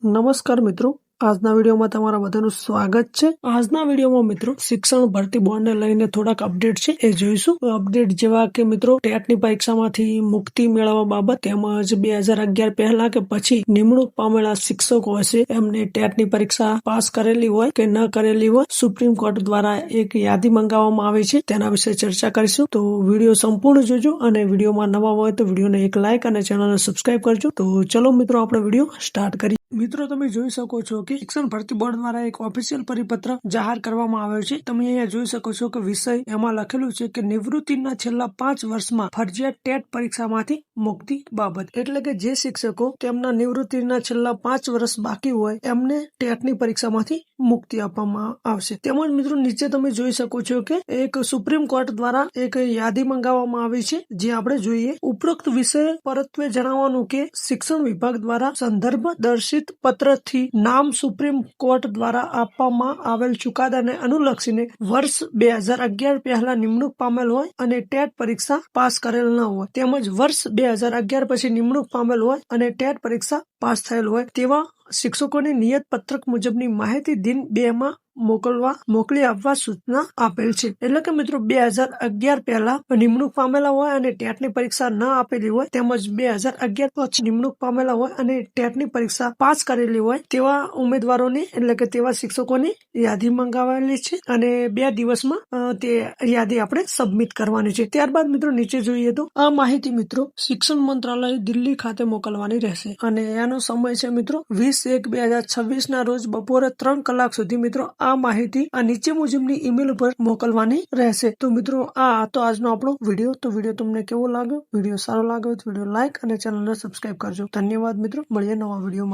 નમસ્કાર મિત્રો, આજના વિડીયોમાં તમારા બધાનું સ્વાગત છે। આજના વિડીયોમાં મિત્રો શિક્ષણ ભરતી બોર્ડને લઈને થોડાક અપડેટ છે એ જોઈશું। અપડેટ જેવા કે મિત્રો ટેટની પરીક્ષામાંથી મુક્તિ મેળવવા બાબત તેમજ 2011 પહેલા કે પછી નિમણૂક પામેલા શિક્ષકો હશે એમને ટેટની પરીક્ષા પાસ કરેલી હોય કે ન કરેલી હોય સુપ્રીમ કોર્ટ દ્વારા એક યાદી મંગાવવામાં આવી છે, તેના વિશે ચર્ચા કરીશું। તો વિડીયો સંપૂર્ણ જોજો અને વિડીયોમાં નવા હોય તો વિડીયોને એક લાઇક અને ચેનલને સબસ્ક્રાઇબ કરજો। તો ચલો મિત્રો આપણે વિડીયો સ્ટાર્ટ કરીએ। મિત્રો તમે જોઈ શકો છો કે શિક્ષણ ભરતી બોર્ડ દ્વારા એક ઓફિશિયલ પરિપત્ર જાહેર કરવામાં આવ્યો છે। તમે અહીંયા જોઈ શકો છો કે વિષય એમાં લખેલું છે કે નિવૃત્તિના છેલ્લા 5 વર્ષમાં ફરજિયાત ટેટ પરીક્ષામાંથી મુક્તિ બાબત, એટલે કે જે શિક્ષકો તેમના નિવૃત્તિના છેલ્લા 5 વર્ષ બાકી હોય એમને ટેટની પરીક્ષામાંથી મુક્તિ આપવામાં આવશે। તેમજ મિત્રો નીચે તમે જોઈ શકો છો કે એક સુપ્રીમ કોર્ટ દ્વારા એક યાદી મંગાવવામાં આવી છે, જે આપણે જોઈએ। ઉપરોક્ત વિષય પરત્વે જણાવવાનું કે શિક્ષણ વિભાગ દ્વારા સંદર્ભ દર્શિત પત્રથી નામ સુપ્રીમ કોર્ટ દ્વારા આપવામાં આવેલ ચુકાદાને અનુલક્ષીને વર્ષ 2011 પહેલા નિમણૂક પામેલ હોય અને ટેટ પરીક્ષા પાસ કરેલ ન હોય તેમજ વર્ષ 2011 પછી નિમણૂક પામેલ હોય અને ટેટ પરીક્ષા પાસ થયેલ હોય તેવા શિક્ષકોની નિયત પત્રક મુજબની માહિતી દિન 2 માં મોકલી આપવા સૂચના આપેલ છે। એટલે કે મિત્રો 2011 પહેલા નિમણૂક પામેલા હોય અને ટેટની પરીક્ષા ન આપેલી હોય તેમજ 2011 પછી નિમણૂક પામેલા હોય અને ટેટની પરીક્ષા પાસ કરેલી હોય તેવા ઉમેદવારોની એટલે કે તેવા શિક્ષકોની યાદી મંગાવેલી છે અને 2 દિવસમાં તે યાદી આપણે સબમિટ કરવાની છે। ત્યારબાદ મિત્રો નીચે જોઈએ તો આ માહિતી મિત્રો શિક્ષણ મંત્રાલય દિલ્હી ખાતે મોકલવાની રહેશે અને એનો સમય છે મિત્રો 20/1/2026 ના રોજ બપોરે 3 કલાક સુધી મિત્રો આ માહિતી આ નીચે મુજબની ઈમેલ પર મોકલવાની રહેશે। તો મિત્રો આ તો આજનો આપણો વિડીયો। તો વિડીયો તમને કેવો લાગ્યો? વિડીયો સારો લાગ્યો તો વિડીયો લાઈક અને ચેનલને સબસ્ક્રાઇબ કરજો। ધન્યવાદ મિત્રો, મળીએ નવા વિડીયોમાં।